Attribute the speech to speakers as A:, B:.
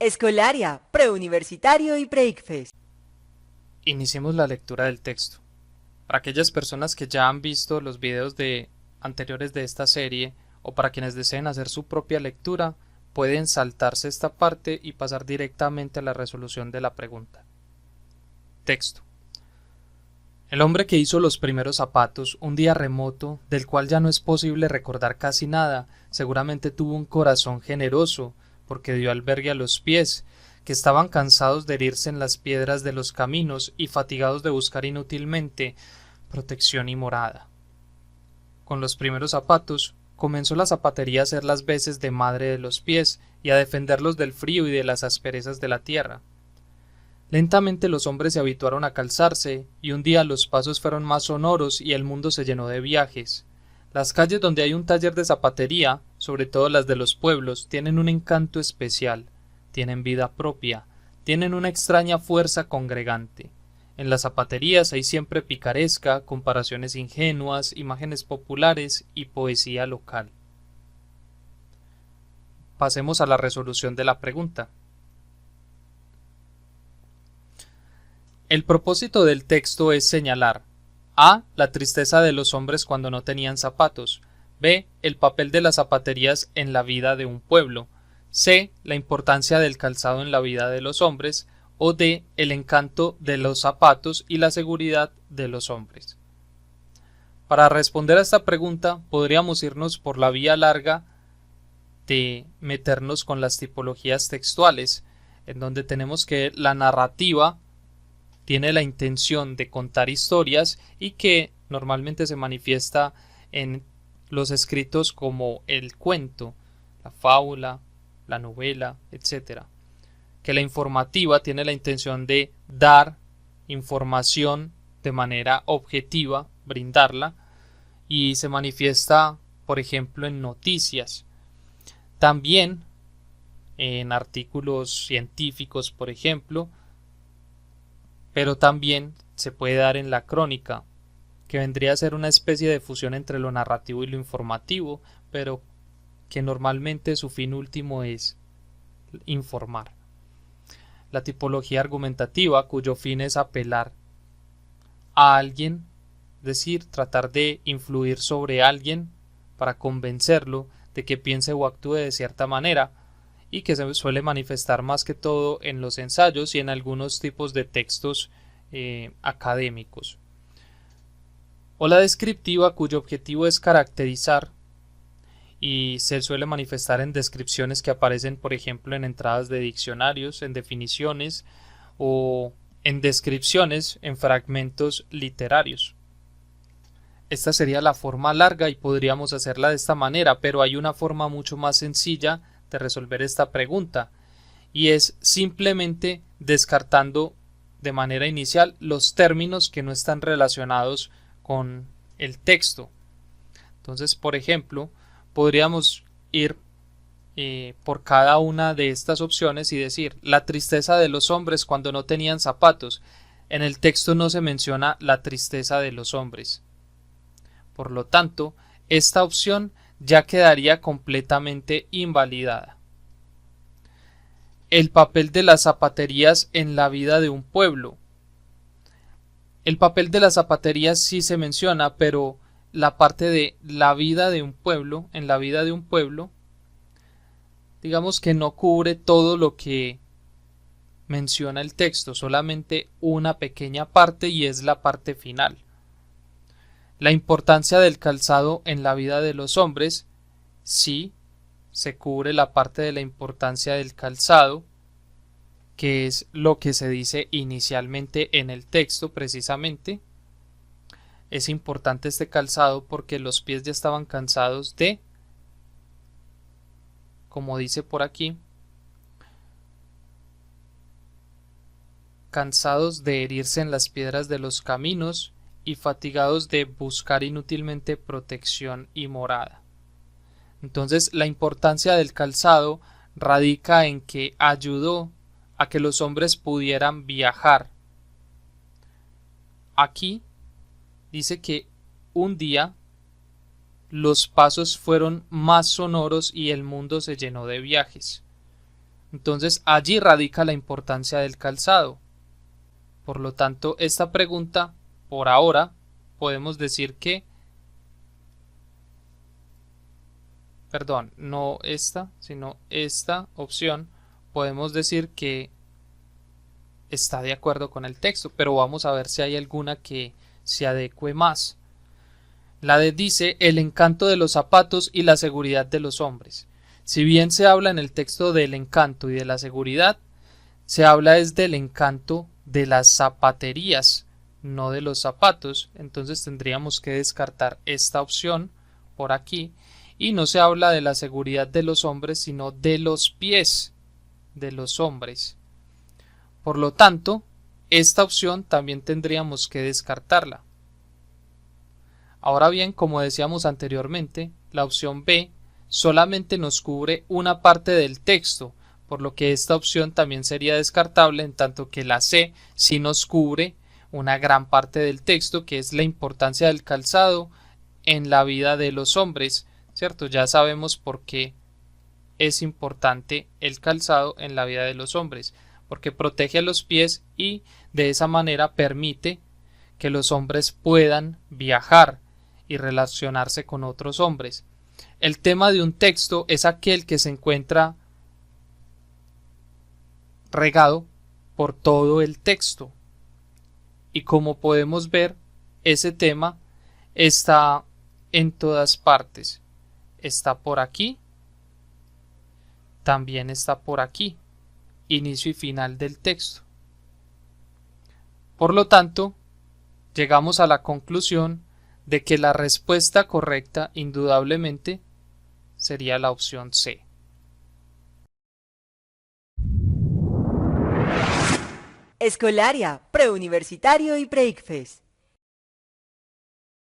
A: Escolaria, preuniversitario y pre-ICFES.
B: Iniciemos la lectura del texto. Para aquellas personas que ya han visto los videos anteriores de esta serie o para quienes deseen hacer su propia lectura, pueden saltarse esta parte y pasar directamente a la resolución de la pregunta. Texto. El hombre que hizo los primeros zapatos, un día remoto, del cual ya no es posible recordar casi nada, seguramente tuvo un corazón generoso, porque dio albergue a los pies, que estaban cansados de herirse en las piedras de los caminos y fatigados de buscar inútilmente protección y morada. Con los primeros zapatos, comenzó la zapatería a hacer las veces de madre de los pies y a defenderlos del frío y de las asperezas de la tierra. Lentamente los hombres se habituaron a calzarse, y un día los pasos fueron más sonoros y el mundo se llenó de viajes. Las calles donde hay un taller de zapatería, sobre todo las de los pueblos, tienen un encanto especial, tienen vida propia, tienen una extraña fuerza congregante. En las zapaterías hay siempre picaresca, comparaciones ingenuas, imágenes populares y poesía local. Pasemos a la resolución de la pregunta. El propósito del texto es señalar a. La tristeza de los hombres cuando no tenían zapatos. B. El papel de las zapaterías en la vida de un pueblo. C. La importancia del calzado en la vida de los hombres. O D. El encanto de los zapatos y la seguridad de los hombres. Para responder a esta pregunta podríamos irnos por la vía larga de meternos con las tipologías textuales, en donde tenemos que la narrativa tiene la intención de contar historias y que normalmente se manifiesta en los escritos como el cuento, la fábula, la novela, etc. Que la informativa tiene la intención de dar información de manera objetiva, brindarla, y se manifiesta, por ejemplo, en noticias. También en artículos científicos, por ejemplo, pero también se puede dar en la crónica, que vendría a ser una especie de fusión entre lo narrativo y lo informativo, pero que normalmente su fin último es informar. La tipología argumentativa, cuyo fin es apelar a alguien, es decir, tratar de influir sobre alguien para convencerlo de que piense o actúe de cierta manera, y que se suele manifestar más que todo en los ensayos y en algunos tipos de textos académicos. O la descriptiva, cuyo objetivo es caracterizar y se suele manifestar en descripciones que aparecen, por ejemplo, en entradas de diccionarios, en definiciones o en descripciones en fragmentos literarios. Esta sería la forma larga y podríamos hacerla de esta manera, pero hay una forma mucho más sencilla de resolver esta pregunta, y es simplemente descartando de manera inicial los términos que no están relacionados con el texto. Entonces, por ejemplo, podríamos ir por cada una de estas opciones y decir la tristeza de los hombres cuando no tenían zapatos. En el texto no se menciona la tristeza de los hombres. Por lo tanto, esta opción ya quedaría completamente invalidada. El papel de las zapaterías en la vida de un pueblo. El papel de las zapaterías sí se menciona, pero la parte de la vida de un pueblo, en la vida de un pueblo, digamos que no cubre todo lo que menciona el texto, solamente una pequeña parte, y es la parte final. La importancia del calzado en la vida de los hombres, sí, se cubre la parte de la importancia del calzado, que es lo que se dice inicialmente en el texto precisamente. Es importante este calzado porque los pies ya estaban cansados de, como dice por aquí, cansados de herirse en las piedras de los caminos y fatigados de buscar inútilmente protección y morada. Entonces, la importancia del calzado radica en que ayudó a que los hombres pudieran viajar. Aquí dice que un día los pasos fueron más sonoros y el mundo se llenó de viajes. Entonces allí radica la importancia del calzado. Por lo tanto, esta pregunta, por ahora, podemos decir que, perdón, no esta, sino esta opción, podemos decir que está de acuerdo con el texto, pero vamos a ver si hay alguna que se adecue más. La D dice el encanto de los zapatos y la seguridad de los hombres. Si bien se habla en el texto del encanto y de la seguridad, se habla es del encanto de las zapaterías, no de los zapatos. Entonces tendríamos que descartar esta opción por aquí, y no se habla de la seguridad de los hombres, sino de los pies de los hombres. Por lo tanto, esta opción también tendríamos que descartarla. Ahora bien, como decíamos anteriormente, la opción B solamente nos cubre una parte del texto, por lo que esta opción también sería descartable, en tanto que la C sí nos cubre una gran parte del texto, que es la importancia del calzado en la vida de los hombres, ¿cierto? Ya sabemos por qué es importante el calzado en la vida de los hombres, porque protege a los pies y de esa manera permite que los hombres puedan viajar y relacionarse con otros hombres. El tema de un texto es aquel que se encuentra regado por todo el texto, y como podemos ver, ese tema está en todas partes. Está por aquí, también está por aquí, inicio y final del texto. Por lo tanto, llegamos a la conclusión de que la respuesta correcta indudablemente sería la opción C.
A: Escolaria, preuniversitario y Breakfast.